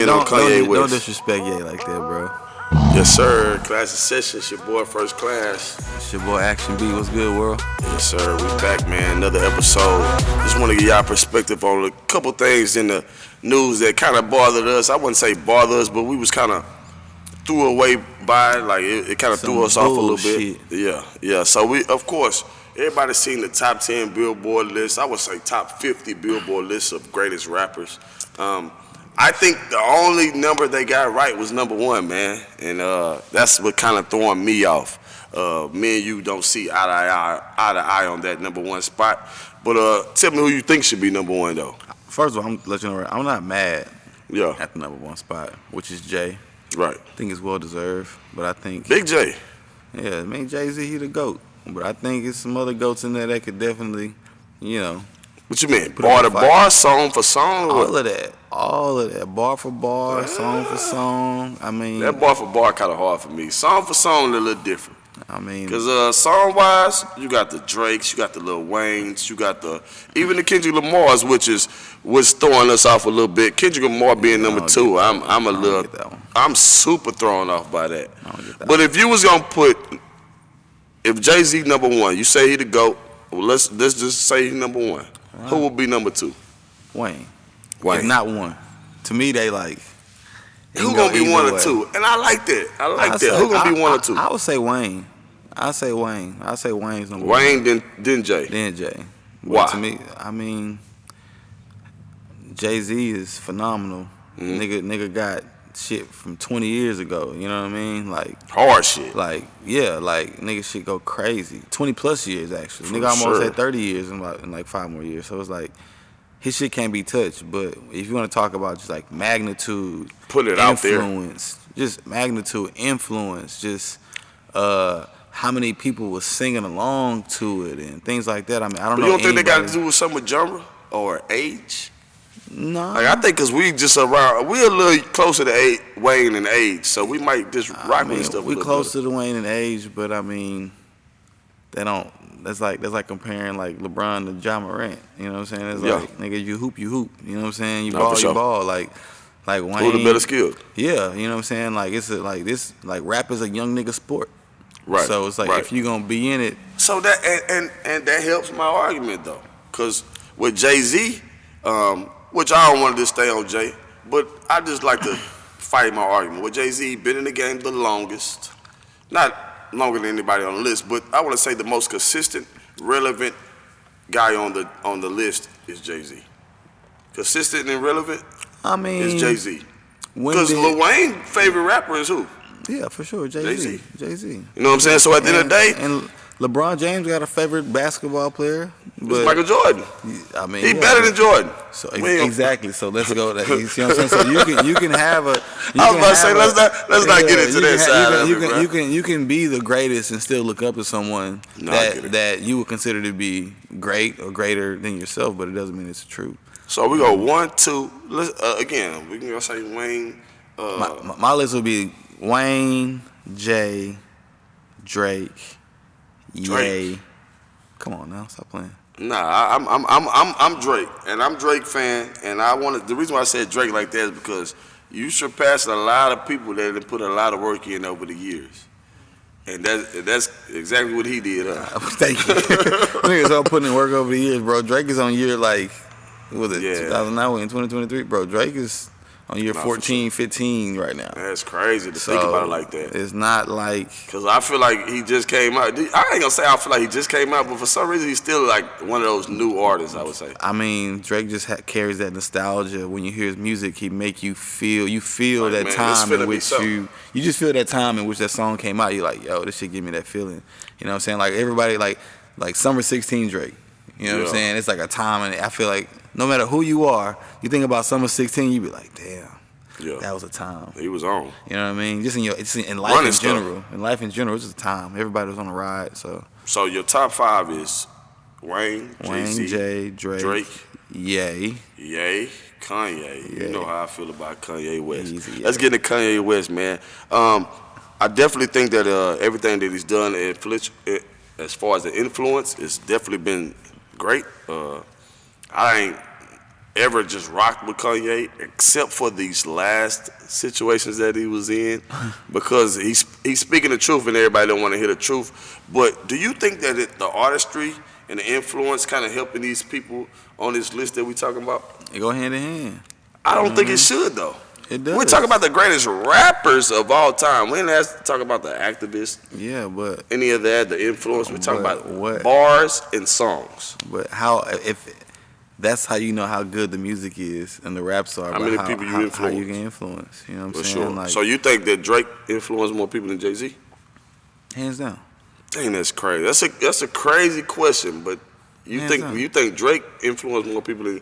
on Kanye West. Don't disrespect Ye like that, bro. Yes, sir. Klass N Session. It's your boy, First Class. It's your boy, Action B. What's good, world? Yes, sir. We back, man. Another episode. Just want to give y'all perspective on a couple things in the news that kind of bothered us. I wouldn't say bothered us, but we was kind of threw away by it. Like, it kind of threw us off a little bit. Yeah. So, we, of course, everybody's seen the top 10 Billboard list. I would say top 50 Billboard lists of greatest rappers. I think the only number they got right was number 1, man. And that's what kind of throwing me off. Me and you don't see eye to eye on that number 1 spot. But tell me who you think should be number 1, though. First of all, I'm gonna let you know, I'm not mad at the number 1 spot, which is Jay. Right. I think it's well deserved, but I think Big J. Yeah, I mean Jay-Z, he the GOAT. But I think it's some other GOATs in there that could definitely, What you mean? Bar to bar, song for song? All of that. Bar for bar, song for song. I mean, that bar for bar kind of hard for me. Song for song, a little different. I mean, because song-wise, you got the Drakes, you got the Lil Waynes, you got even the Kendrick Lamars, which was throwing us off a little bit. Kendrick Lamar being number 2, I'm super thrown off by that. But if you was gonna if Jay-Z number 1, you say he the GOAT. Well, let's just say he's number 1. Who will be number 2? Wayne. If not 1. To me, they like. Who gonna be 1 or 2? And I like that. Who gonna be 1 or 2? I would say Wayne. I say Wayne's number 1. Wayne, then Jay. Then Jay. Why? To me, I mean, Jay-Z is phenomenal. Nigga got shit from 20 years ago. You know what I mean? Like hard shit. Like nigga shit go crazy. 20 plus years actually. Nigga almost had 30 years in like 5 more years. So it's like his shit can't be touched. But if you want to talk about just like magnitude, put it out there. Influence, just magnitude, influence, just how many people was singing along to it and things like that. I mean, I don't know. You don't think they got to do with something with genre or age? No. Like, I think because we just we're a little closer to Wayne in age, so we might just rock with stuff. We closer to Wayne in age, but I mean, they don't. That's like comparing like LeBron to Ja Morant. You know what I'm saying? It's like, nigga, you hoop. You know what I'm saying? You ball. Like Wayne. Who the better skill? Yeah, you know what I'm saying? Like like rap is a young nigga sport. Right. So it's like if you gonna be in it. So that and that helps my argument though, because with Jay-Z, which I don't want to just stay on Jay, but I just like to fight my argument. With Jay-Z, been in the game the longest, not longer than anybody on the list, but I want to say the most consistent, relevant guy on the list is Jay-Z. Consistent and relevant, is Jay-Z. Because Lil Wayne's favorite rapper is who? Yeah, for sure, Jay-Z. You know what I'm saying? So at the end of the day, and LeBron James got a favorite basketball player. It's Michael Jordan. I mean, he's better than Jordan. So exactly. So let's go. You see what I'm saying? So you can have a. I was about to say let's not get into that side. You can be the greatest and still look up to someone that you would consider to be great or greater than yourself, but it doesn't mean it's true. So we go 1, 2. Let's again. We can go say Wayne. My list would be Wayne, Jay, Drake. Ye. Come on now, stop playing. Nah, I'm Drake, and I'm Drake fan, and the reason why I said Drake like that is because you surpassed a lot of people that have put a lot of work in over the years, and that's exactly what he did. Thank you. Niggas all putting in work over the years, bro. Drake is on year like, what was it, 2009 in 2023, bro. Drake is on year 14, 15 right now. That's crazy to think about it like that. It's not like... Because I feel like he just came out. I ain't going to say I feel like he just came out, but for some reason he's still like one of those new artists, I would say. I mean, Drake just carries that nostalgia. When you hear his music, he make you feel like, that time in which you just feel that time in which that song came out. You're like, yo, this shit give me that feeling. You know what I'm saying? Like everybody, like Summer 16 Drake. You know what I'm saying? It's like a time, and I feel like no matter who you are, you think about Summer 16, you be like, damn, that was a time. He was on. You know what I mean? Just in life in general. In life in general, it's just a time. Everybody was on a ride. So your top 5 is Wayne, Jay, Drake, Ye, Kanye. You know how I feel about Kanye West. Easy, Let's get into Kanye West, man. I definitely think that everything that he's done as far as the influence, it's definitely been great. ever just rocked with Kanye, except for these last situations that he was in, because he's speaking the truth and everybody don't want to hear the truth. But do you think that the artistry and the influence kind of helping these people on this list that we talking about? They go hand in hand. I don't think it should though. It does. We're talking about the greatest rappers of all time. We didn't have to talk about the activists. Yeah, but any of that, the influence. We're talking about bars and songs. But how, if that's how you know how good the music is and the raps are, how many people you influence? How you can influence. You know what I'm saying? Sure. Like, so you think that Drake influenced more people than Jay-Z? Hands down. Dang, that's crazy. That's a crazy question. But you think Drake influenced more people than?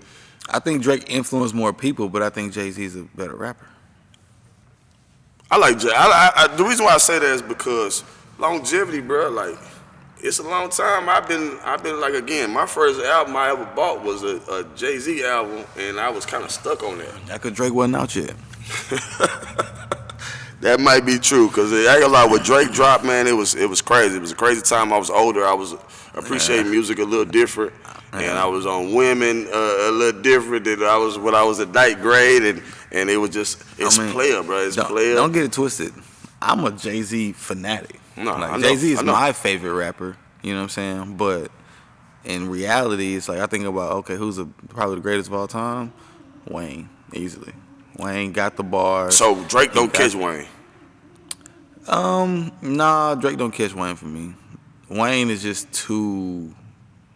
I think Drake influenced more people, but I think Jay-Z's a better rapper. I like Jay. The reason why I say that is because longevity, bro. Like, it's a long time. I've been like, again, my first album I ever bought was a Jay-Z album, and I was kind of stuck on that. That cause Drake wasn't out yet. That might be true, cause I ain't gonna lie, when Drake dropped, man, it was crazy. It was a crazy time. I was older. I was appreciating music a little different. And I was on women a little different than I was when I was in ninth grade, and it was just player, bro. It's player. Don't get it twisted. I'm a Jay-Z fanatic. No, like, Jay-Z is my favorite rapper. You know what I'm saying? But in reality, it's like I think about, okay, who's probably the greatest of all time? Wayne, easily. Wayne got the bars. So Drake don't catch Wayne. Nah, Drake don't catch Wayne for me. Wayne is just too.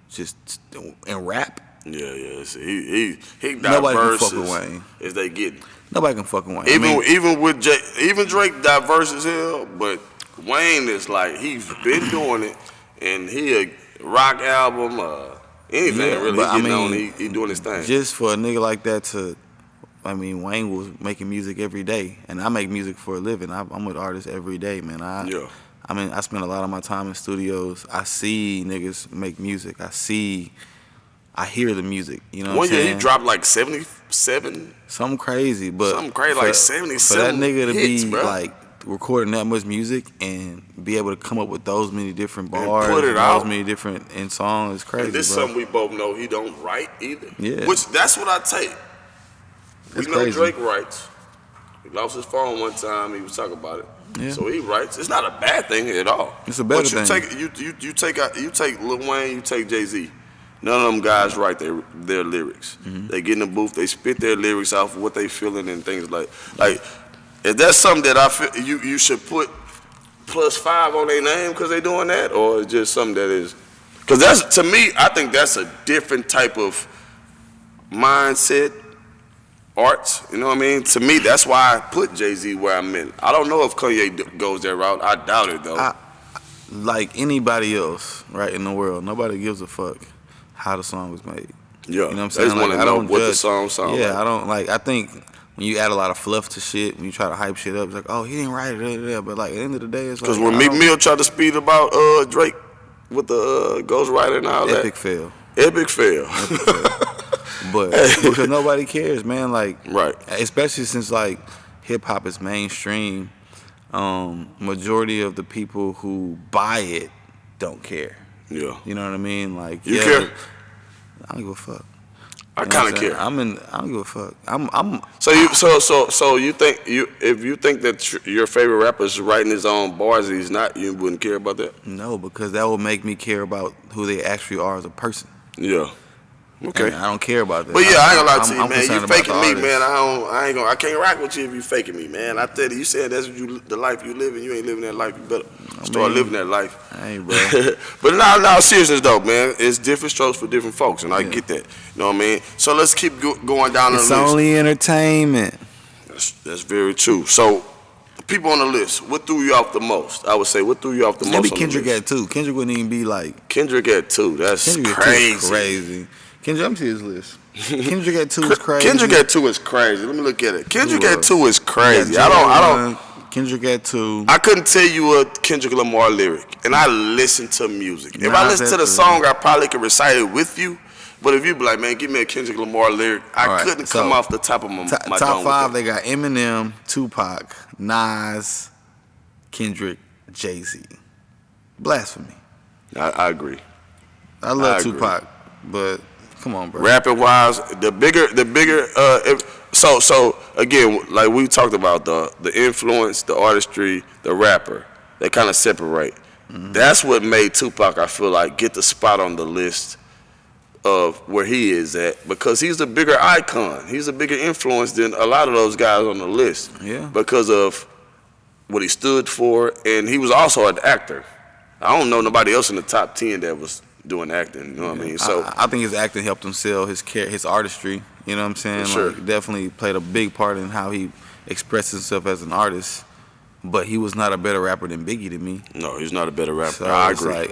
Just in rap. Yeah. He nobody diverse can fuck with Wayne as they get. Nobody can fuck with Wayne. Even Drake diverse as hell, but Wayne is like, he's been doing it, and he a rock album, anything really. But he doing his thing. Just for a nigga like that to, Wayne was making music every day, and I make music for a living. I'm with artists every day, man. I spend a lot of my time in studios. I see niggas make music. I hear the music. You know what I'm saying? 1 year he dropped like 77. Something crazy, but like 77 for that nigga to hits, be bro. Like recording that much music and be able to come up with those many different bars, and put it out, those many different in songs is crazy. And this is something we both know he don't write either. Yeah. Which that's what I take. We know crazy. Drake writes. He lost his phone one time. He was talking about it. Yeah. So he writes. It's not a bad thing at all. It's a better thing. You take Lil Wayne, you take Jay-Z. None of them guys write their lyrics. Mm-hmm. They get in the booth, they spit their lyrics off of what they feeling and things like. If that's something that I feel you should put +5 on their name because they doing that, or it's just something that is, because that's, to me, I think that's a different type of mindset. Arts, you know what I mean? To me, that's why I put Jay-Z where I'm in. I don't know if Kanye goes that route. I doubt it, though. Like anybody else, right, in the world, nobody gives a fuck how the song was made. Yeah. You know what I'm saying? They just want to know what the song sounds like. Yeah, I think when you add a lot of fluff to shit, when you try to hype shit up, it's like, oh, he didn't write it, but like at the end of the day, it's like. Because when Meek Mill tried to speed about Drake with the ghostwriter and all that. Epic fail. But because nobody cares, man. Like, right. Especially since like hip hop is mainstream, majority of the people who buy it don't care. Yeah. You know what I mean? Like, you care? I don't give a fuck. I kind of care. I don't give a fuck. So you think if you think that your favorite rapper is writing his own bars and he's not, you wouldn't care about that? No, because that will make me care about who they actually are as a person. Yeah. Okay. And I don't care about that. But yeah, I ain't gonna lie to you, man. You faking me, man. I can't rock with you if you faking me, man. I tell you said that's the life you live, and you ain't living that life. You better start living that life. Hey, bro. But now, seriousness though, man. It's different strokes for different folks, and I get that. You know what I mean? So let's keep going down the list. It's only entertainment. That's very true. So people on the list, what threw you off the most? I would say, what threw you off the most? Maybe Kendrick at 2. Kendrick wouldn't even be like. Kendrick at 2. That's crazy. Kendrick, let me see his list. Kendrick at 2 is crazy. Kendrick at 2 is crazy. Let me look at it. Kendrick at 2 is crazy. I don't. Kendrick at 2. I couldn't tell you a Kendrick Lamar lyric, and I listen to music. If I listen to the song, I probably could recite it with you. But if you be like, man, give me a Kendrick Lamar lyric, I couldn't come off the top of my dome. Top 5, they got Eminem, Tupac, Nas, Kendrick, Jay-Z. Blasphemy. I agree. I love Tupac, but Come on, bro. Rapping wise, the bigger. So again, like we talked about the influence, the artistry, the rapper, they kind of separate. Mm-hmm. That's what made Tupac, I feel like, get the spot on the list of where he is at, because he's a bigger icon. He's a bigger influence than a lot of those guys on the list. Yeah. Because of what he stood for, and he was also an actor. I don't know nobody else in the top 10 that was doing acting. You know what I mean? So I think his acting helped him sell his artistry. You know what I'm saying? Sure. Like, definitely played a big part in how he expressed himself as an artist. But he was not a better rapper than Biggie to me. No, he's not a better rapper. So I agree. Like,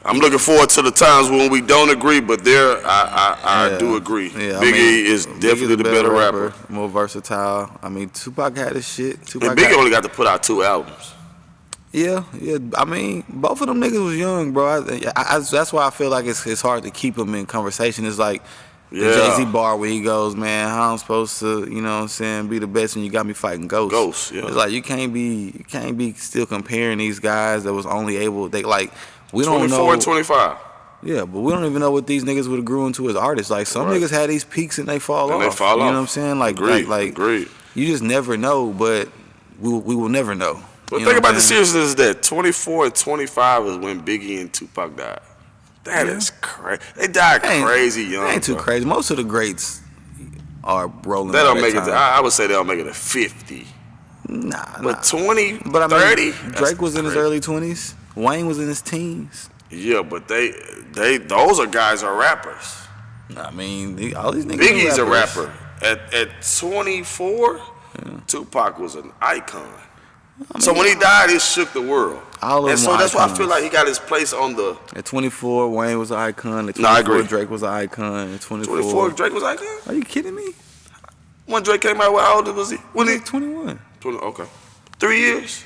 I'm looking forward to the times when we don't agree, but I do agree. Yeah, Biggie is definitely the better rapper. More versatile. I mean, Tupac had his shit. And Biggie only got to put out 2 albums. Yeah. I mean, both of them niggas was young, bro. That's why I feel like it's hard to keep them in conversation. It's like the Jay-Z bar where he goes, man, how I'm supposed to, you know what I'm saying, be the best when you got me fighting ghosts. Ghosts, yeah. It's like you can't be still comparing these guys that was only able, we don't know. 24 and 25. Yeah, but we don't even know what these niggas would have grew into as artists. Like, some niggas had these peaks and they fall off. You know what I'm saying? Like, Agreed. You just never know, but we will never know. But think about the seriousness of that. 24 and 25 is when Biggie and Tupac died. That is crazy. They died crazy young. Ain't too crazy. Most of the greats are rolling. They don't make it. I would say they don't make it to 50. But 20, but 30. Drake was in his early 20s. Wayne was in his teens. Yeah, but those are guys are rappers. I mean, all these niggas. Biggie's a rapper. At 24, Tupac was an icon. I mean, so when he died, it shook the world. And so that's why I feel like he got his place on the. At 24, Wayne was an icon. At 24, I agree. Drake was an icon. At 24, Drake was an icon? Are you kidding me? When Drake came out, how old was he? When he 21. 20, okay. 3 years?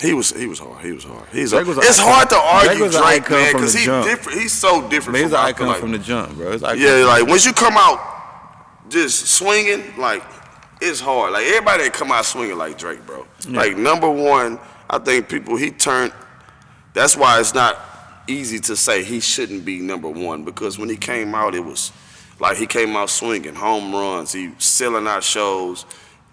He was hard. It's hard to argue Drake, man, because he's different. He's so different. He's an icon from the jump, bro. Yeah, like once you come out just swinging, like it's hard. Like everybody that come out swinging like Drake, bro. Yeah. Like number one, I think that's why it's not easy to say he shouldn't be number one, because when he came out, it was like he came out swinging, home runs. He selling out shows.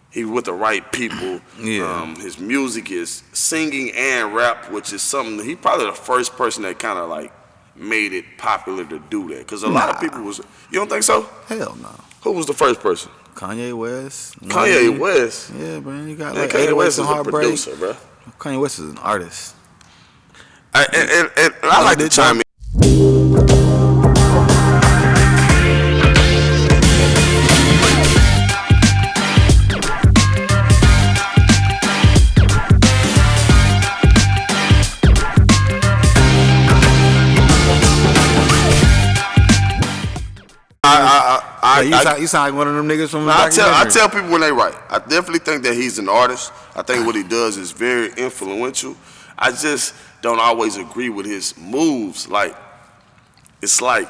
He with the right people. Yeah. His music is singing and rap, which is something. He probably the first person that kind of like made it popular to do that. Because a lot of people was. You don't think so? Hell no. Who was the first person? Kanye West. Kanye West. Yeah, man. You got like Kanye West is a producer, bro. Kanye West is an artist. And I like to chime in. You sound like one of them niggas from the I tell people when they write. I definitely think that he's an artist. I think what he does is very influential. I just don't always agree with his moves. Like, it's like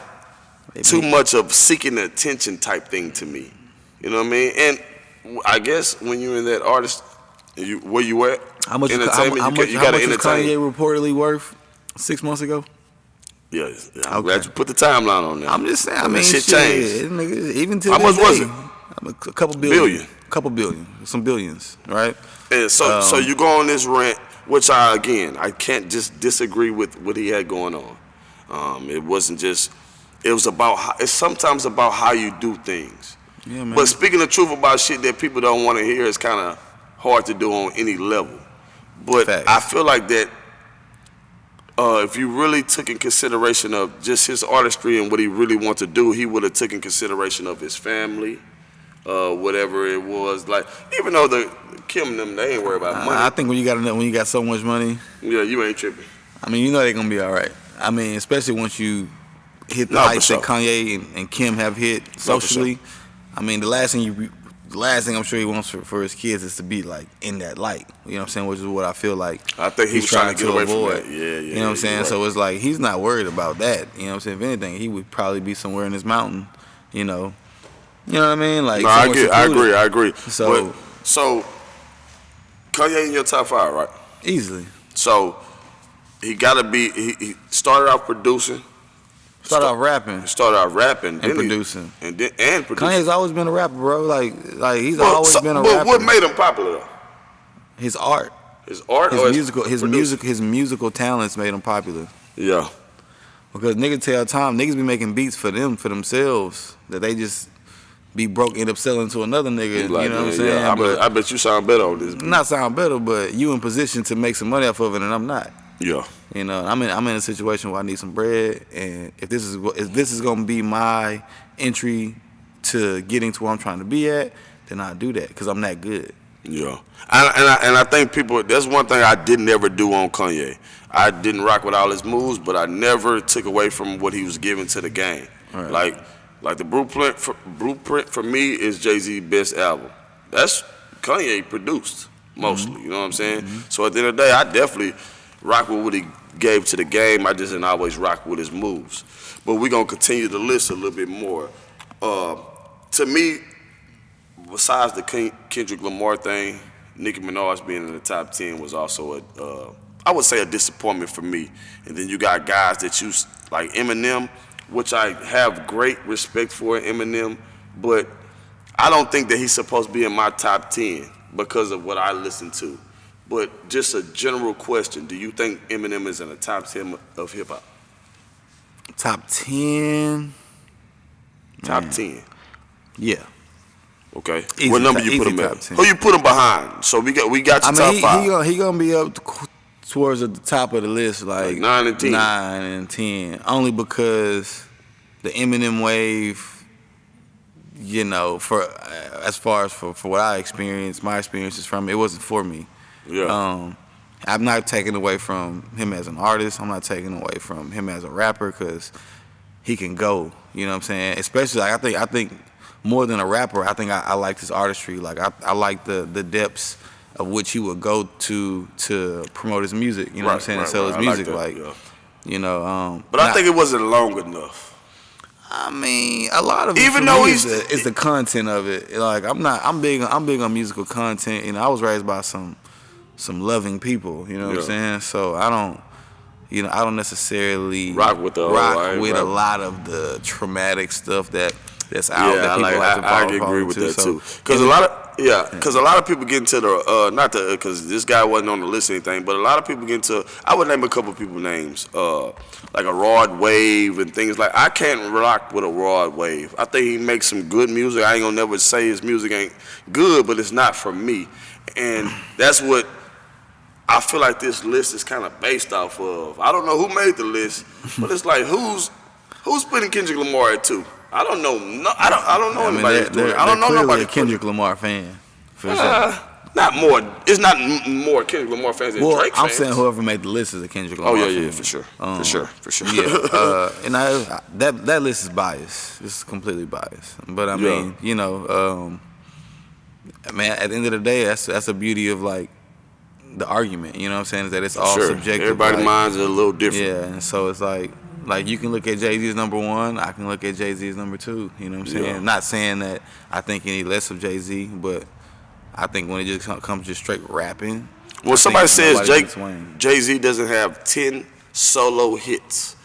too much of seeking attention type thing to me. You know what I mean? And I guess when you're in that artist, where you at? How much entertainment? How much was Kanye reportedly worth 6 months ago? Yeah, I'm glad you put the timeline on there. I'm just saying, I mean, shit changed. Even to how much was it? A couple billion. Couple billion. Some billions, right? And so you go on this rant, which I can't just disagree with what he had going on. It wasn't just. It was about. It's sometimes about how you do things. Yeah, man. But speaking the truth about shit that people don't want to hear is kind of hard to do on any level. But Facts. I feel like that. If you really took in consideration of just his artistry and what he really wanted to do, he would have taken consideration of his family, whatever it was. Like, even though the Kim and them, they ain't worried about money. I think when you got so much money, yeah, you ain't tripping. I mean, you know they're gonna be all right. I mean, especially once you hit the heights that Kanye and Kim have hit socially. I mean, the last thing I'm sure he wants for his kids is to be like in that light. You know what I'm saying? Which is what I feel like. I think he's trying to get away avoid. From that. Yeah. You know what I'm saying? Right. So it's like he's not worried about that. You know what I'm saying? If anything, he would probably be somewhere in this mountain. You know what I mean? Like, no, I agree. So Kanye in your top 5, right? Easily. So he gotta be. He started out producing. Started out rapping. And producing. And producing. Kanye's always been a rapper, bro. Like he's always been a rapper. What made him popular though? His art. His art, his musical talents made him popular. Yeah. Because niggas be making beats for themselves that they just be broke, end up selling to another nigga. Like, you know what I'm saying? Yeah, I bet you sound better on this beat. Not sound better, but you in position to make some money off of it, and I'm not. Yeah. You know, I'm in a situation where I need some bread, and if this is gonna be my entry to getting to where I'm trying to be at, then I'll do that because I'm that good. Yeah, and I think people. That's one thing I didn't ever do on Kanye. I didn't rock with all his moves, but I never took away from what he was giving to the game. Right. Like the blueprint for me is Jay-Z's best album. That's Kanye produced mostly. Mm-hmm. You know what I'm saying? Mm-hmm. So at the end of the day, I definitely rock with what he gave to the game. I just didn't always rock with his moves. But we're gonna continue to list a little bit more. To me, besides the Kendrick Lamar thing, Nicki Minaj being in the top 10 was also I would say a disappointment for me. And then you got guys that you like Eminem, which I have great respect for Eminem, but I don't think that he's supposed to be in my top 10 because of what I listen to. But just a general question, do you think Eminem is in the top 10 of hip hop? Top 10? Top 10. Yeah. Okay. What number you put him at? Who you put him behind? So we got your top 5. He gonna be up towards the top of the list, like 9 and 10. 9 and 10. Only because the Eminem wave, you know, as far as for what I experienced, my experiences from it wasn't for me. Yeah. I'm not taking away from him as an artist. I'm not taking away from him as a rapper because he can go. You know what I'm saying? Especially, like, I think more than a rapper, I think I liked his artistry. Like I like the depths of which he would go to promote his music. You know what I'm saying? Sell his music, you know. But I think it wasn't long enough. I mean, a lot of it even though is the content of it. Like I'm big on musical content. You know, I was raised by some loving people. You know what I'm saying? So I don't necessarily rock with a lot of the traumatic stuff that's out that people have to I agree with that too. Because a lot of people get into the because this guy wasn't on the list or anything, but a lot of people get into. I would name a couple of people names, like a Rod Wave and things like. I can't rock with a Rod Wave. I think he makes some good music. I ain't gonna never say his music ain't good, but it's not for me, and that's what I feel like this list is kind of based off of. I don't know who made the list, but it's like who's putting Kendrick Lamar at 2? I don't know. I don't know anybody that's doing it. I don't know nobody. A Kendrick Lamar fan, for sure. Not more. It's not more Kendrick Lamar fans than Drake fans. I'm saying whoever made the list is a Kendrick Lamar fan. Yeah, for sure. For sure. Yeah, and that list is biased. It's completely biased. But I mean, you know, man, at the end of the day, that's the beauty of like the argument. You know what I'm saying? Is that it's all subjective. Everybody's minds are a little different. Yeah, and so it's like you can look at Jay-Z as number 1, I can look at Jay-Z as number 2. You know what I'm saying? Yeah. Not saying that I think any less of Jay-Z, but I think when it just comes just straight rapping. Well, somebody says Jay-Z doesn't have 10 solo hits.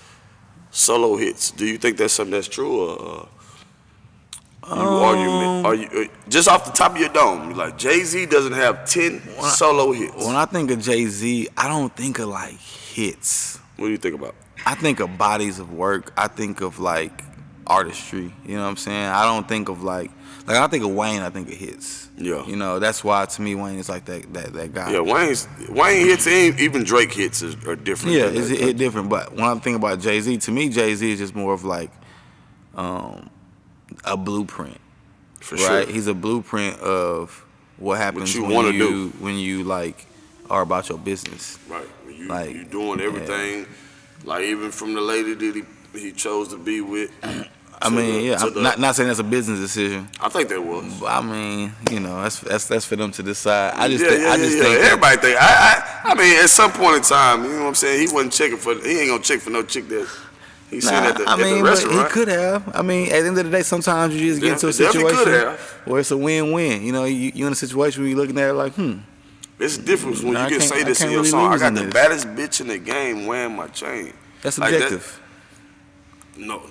Solo hits. Do you think that's something that's true, or are you just off the top of your dome? You're like Jay-Z doesn't have 10 solo hits. When I think of Jay-Z, I don't think of like hits. What do you think about? I think of bodies of work. I think of like artistry. You know what I'm saying? I don't think of like I think of Wayne. I think of hits. Yeah. You know, that's why to me Wayne is like that guy. Yeah, Wayne hits, even Drake hits are different. Yeah, it's different. But when I think about Jay-Z, to me Jay-Z is just more of like a blueprint. For right? sure. He's a blueprint of what happens when you like are about your business. Right. When you doing everything. Yeah. Like even from the lady that he chose to be with. I mean, I'm not saying that's a business decision. I think that was. But I mean, you know, that's for them to decide. I just think everybody think. I mean, at some point in time, you know what I'm saying. He wasn't checking for. He ain't gonna check for no chick that he's seen at the restaurant. But he could have. I mean, at the end of the day, sometimes you just get into a situation where it's a win-win. You know, you in a situation where you're looking at it like, It's a difference when you can say this in your song. I got the baddest bitch in the game wearing my chain. That's subjective. No.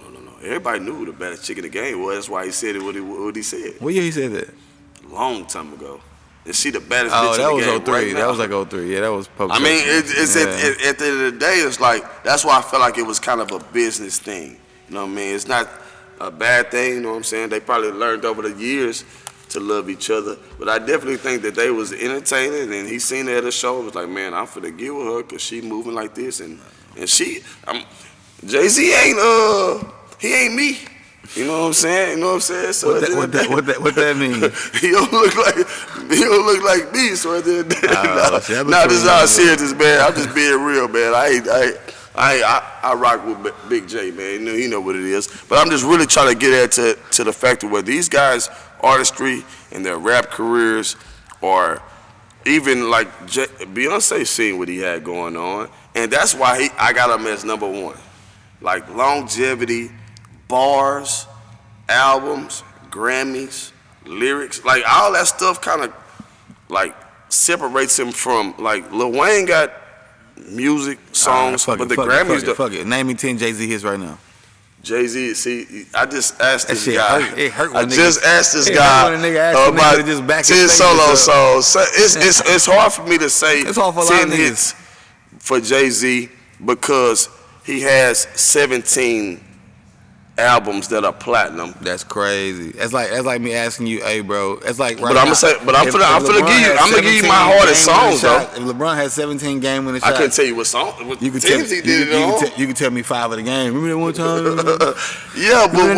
Everybody knew who the baddest chick in the game was. That's why he said it what he said. What year he said that? Long time ago. And she the baddest bitch in the game. Oh, that was 03. Right now. That was like 03. Yeah, that was public. I mean, it's at the end of the day, it's like, that's why I felt like it was kind of a business thing. You know what I mean? It's not a bad thing, you know what I'm saying? They probably learned over the years to love each other. But I definitely think that they was entertaining, and he seen her at a show and was like, man, I'm finna get with her because she moving like this. And Jay-Z he ain't me. You know what I'm saying? So what that mean? He don't look like me. So at the end of the day, this is how serious, man. I'm just being real, man. I rock with Big J, man. You know what it is. But I'm just really trying to get at to the fact of where these guys' artistry and their rap careers, or even like Beyonce seen what he had going on, and that's why I got him as number one. Like longevity, bars, albums, Grammys, lyrics, like all that stuff kind of like separates him from, like, Lil Wayne got music, songs, but the Grammys. Fuck it. Name me 10 Jay-Z hits right now. Jay-Z, see, I just asked this guy. It hurt I just asked this guy about 10 solo songs. It's hard for me to say 10 hits for Jay-Z because he has 17 albums that are platinum. That's crazy. That's like me asking you, hey, bro. It's like right. But I'm gonna give you my hardest songs though. If LeBron had 17 game winning shots, I couldn't tell you what song. You can tell me 5 of the game. Remember that one time? Yeah, but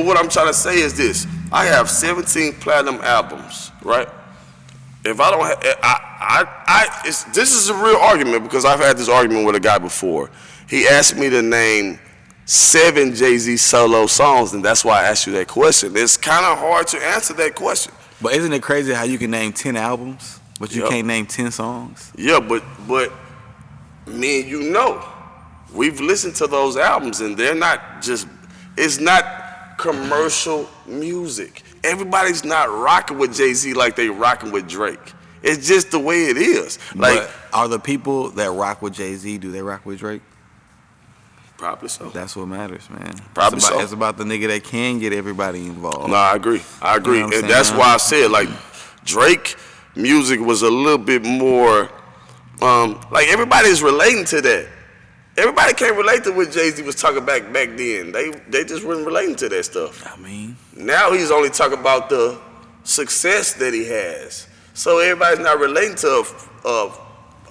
what I'm trying to say is this: I have 17 platinum albums, right? If I don't have, this is a real argument because I've had this argument with a guy before. He asked me to name 7 Jay-Z solo songs, and that's why I asked you that question. It's kind of hard to answer that question. But isn't it crazy how you can name 10 albums, but you can't name 10 songs? Yeah, but me and you know, we've listened to those albums, and they're not just, it's not commercial music. Everybody's not rocking with Jay-Z like they rocking with Drake. It's just the way it is. Like, but are the people that rock with Jay-Z, do they rock with Drake? Probably so. That's what matters, man. Probably so. It's about the nigga that can get everybody involved. No, I agree. You know and that's why I said, like, Drake music was a little bit more, like, everybody's relating to that. Everybody can't relate to what Jay-Z was talking back then. They just weren't relating to that stuff. I mean, now he's only talking about the success that he has. So everybody's not relating to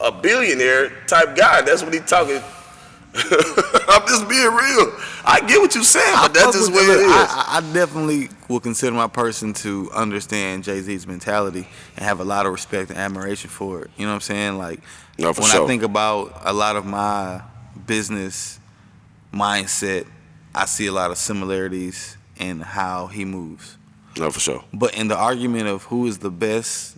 a billionaire type guy. That's what he's talking. I'm just being real. I get what you're saying, but that's just what it is. I definitely will consider my person to understand Jay-Z's mentality and have a lot of respect and admiration for it. You know what I'm saying? Like, I think about a lot of my business mindset, I see a lot of similarities in how he moves. No, for sure. But in the argument of who is the best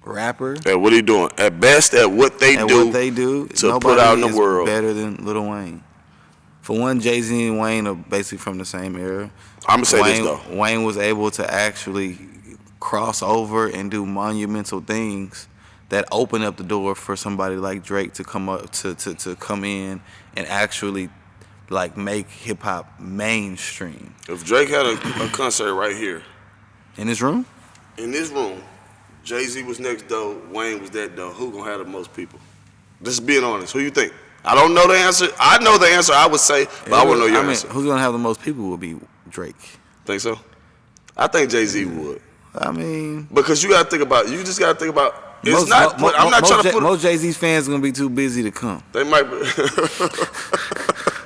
rapper, at what he doing, at best, at what they do to put out in the world, better than Lil Wayne. For one, Jay-Z and Wayne are basically from the same era. I'm gonna say this though. Wayne was able to actually cross over and do monumental things that open up the door for somebody like Drake to come up to come in and actually like make hip hop mainstream. If Drake had a concert right here in this room, Jay-Z was next door, Wayne was that door, who gonna have the most people? Just being honest, who you think? I don't know the answer. I know the answer, I would say, but I wouldn't know your answer. Who's gonna have the most people will be Drake. Think so? I think Jay-Z would. I mean, because you just gotta think about. Most Jay-Z's fans are gonna be too busy to come. They might be.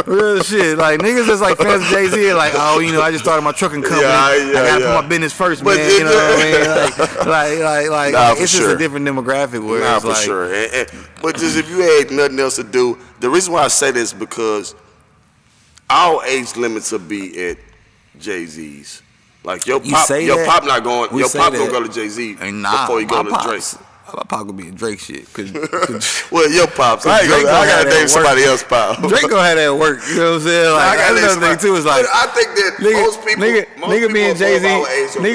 Real shit. Like, niggas that's like fans of Jay-Z are like, oh, you know, I just started my trucking company. I gotta put my business first, man. You know what I mean? Like it's just a different demographic where it's like, sure. But just if you had nothing else to do, the reason why I say this is because our age limits will be at Jay-Z's. Like your pop not going. Your pop gonna go to Jay-Z before he go to Drake. My pop gonna be a Drake shit. Well, your pops. I gotta name somebody else pop. Drake gonna have that work. You know what I'm saying? Like, another thing too is like, I think that most people nigga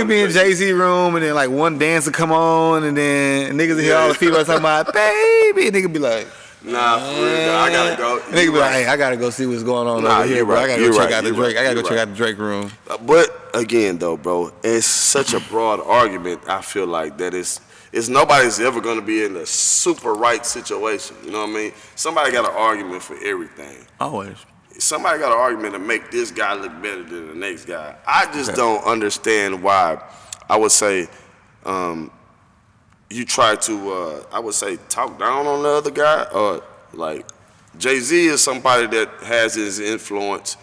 be in Jay-Z room, and then like one dancer come on, and then niggas hear all the females talking about baby, and nigga be like, Nah, for real. I gotta go. Nigga be like, hey, I gotta go see what's going on over here, bro. I gotta go check out the Drake. I gotta go check out the Drake room. But again, though, bro, it's such a broad argument. I feel like that it's nobody's ever gonna be in a super right situation. You know what I mean? Somebody got an argument for everything. Always. Somebody got an argument to make this guy look better than the next guy. I just don't understand why. I would say. You try to, I would say, talk down on the other guy, or like Jay-Z is somebody that has his influence,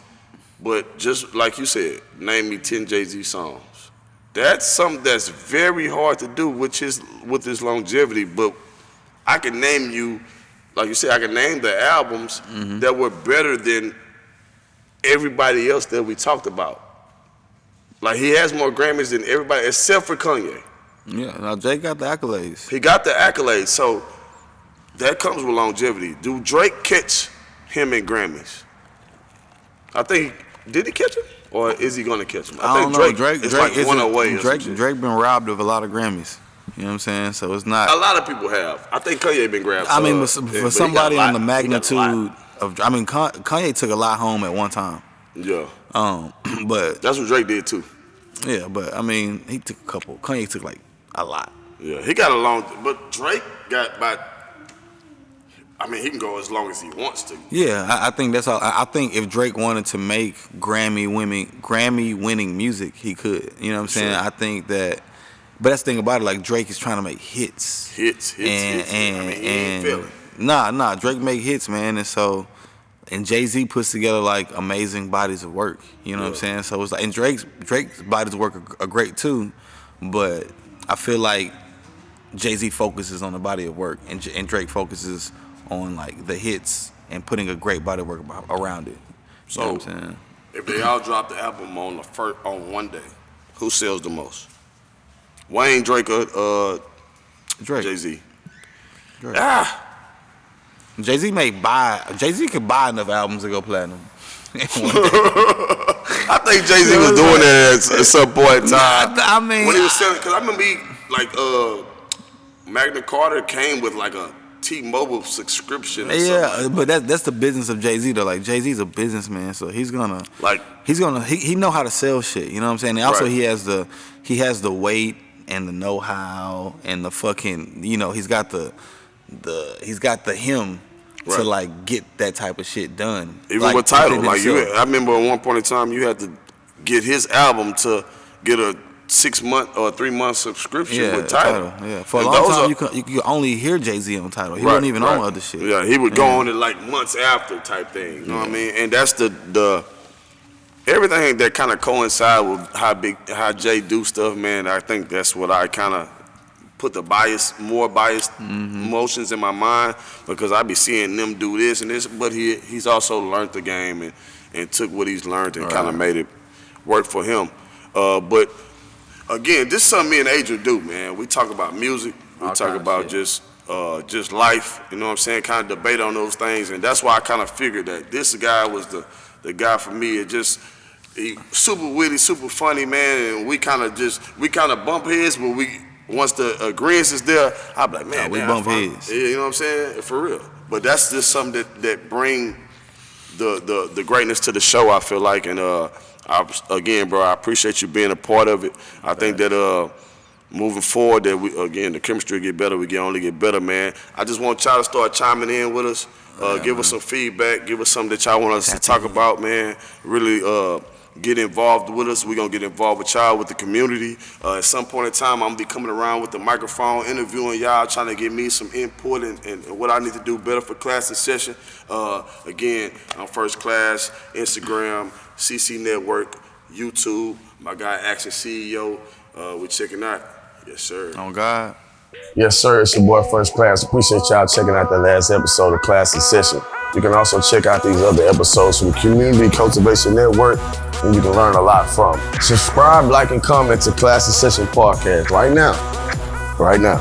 but just like you said, name me 10 Jay-Z songs. That's something that's very hard to do with his longevity, but I can name you, like you said, I can name the albums that were better than everybody else that we talked about. Like he has more Grammys than everybody except for Kanye. Yeah, now Jay got the accolades. He got the accolades, so that comes with longevity. Do Drake catch him in Grammys? I think, did he catch him? Or is he going to catch him? I think Drake is like one away. Drake been robbed of a lot of Grammys. You know what I'm saying? So it's not. A lot of people have. I think Kanye been grabbed. I mean, for somebody on the magnitude of, I mean, Kanye took a lot home at one time. Yeah. But that's what Drake did too. Yeah, but I mean, he took a couple. Kanye took like a lot. Yeah, he got a long, but Drake got about. I mean, he can go as long as he wants to. Yeah, I think that's all. I think if Drake wanted to make Grammy winning music, he could. You know what I'm saying? I think that. But that's the thing about it. Like Drake is trying to make hits. Hits. I mean, he ain't feeling. Nah. Drake make hits, man, and so. And Jay-Z puts together like amazing bodies of work. You know what I'm saying? So it's like, and Drake's bodies of work are great too, but I feel like Jay-Z focuses on the body of work, and Drake focuses on like the hits and putting a great body of work around it. So you know what I'm saying? If they all drop the album on one day, who sells the most? Wayne, Drake, or Drake? Jay-Z? Drake. Jay-Z could buy enough albums to go platinum. I think Jay-Z was doing that at some point in time. I mean, when he was selling, because I remember Magna Carta came with like a T-Mobile subscription. Or something. But that's the business of Jay-Z though. Like Jay-Z's a businessman, so he know how to sell shit. You know what I'm saying? And also he has the weight and the know-how and the fucking, you know, he's got the him to like get that type of shit done. Even like, with Tidal, like I remember at one point in time you had to get his album to get a 6-month or 3-month subscription with Tidal. Yeah, for a long time you could only hear Jay-Z on Tidal. He wasn't even on other shit. Yeah, he would go on it like months after type thing. You know what I mean? And that's the everything that kind of coincide with how Jay do stuff, man. I think that's what I kind of put the more biased emotions in my mind, because I be seeing them do this and this, but he's also learned the game and took what he's learned and kind of made it work for him. But again, this is something me and Adrian do, man. We talk about music, we talk about just life, you know what I'm saying, kind of debate on those things, and that's why I kind of figured that this guy was the guy for me. He super witty, super funny, man, and we kind of bump heads, but once the agreement is there, I'm like, man, we bump heads. You know what I'm saying? For real. But that's just something that bring the greatness to the show, I feel like. And again, bro, I appreciate you being a part of it. I think that moving forward, that the chemistry get better. We only get better, man. I just want y'all to start chiming in with us. Give us some feedback. Give us something that y'all want us to talk about, man. Really get involved with us. We're going to get involved with y'all, with the community. At some point in time, I'm going to be coming around with the microphone, interviewing y'all, trying to give me some input and what I need to do better for Klass N Session. Again, I'm First Klass, Instagram, CC Network, YouTube, my guy Action CEO. We're checking out. Yes, sir. Oh, God. Yes, sir. It's your boy First Klass. Appreciate y'all checking out the last episode of Klass N Session. You can also check out these other episodes from the Community Cultivation Network, and you can learn a lot from. Subscribe, like, and comment to Klass N Session Podcast right now. Right now.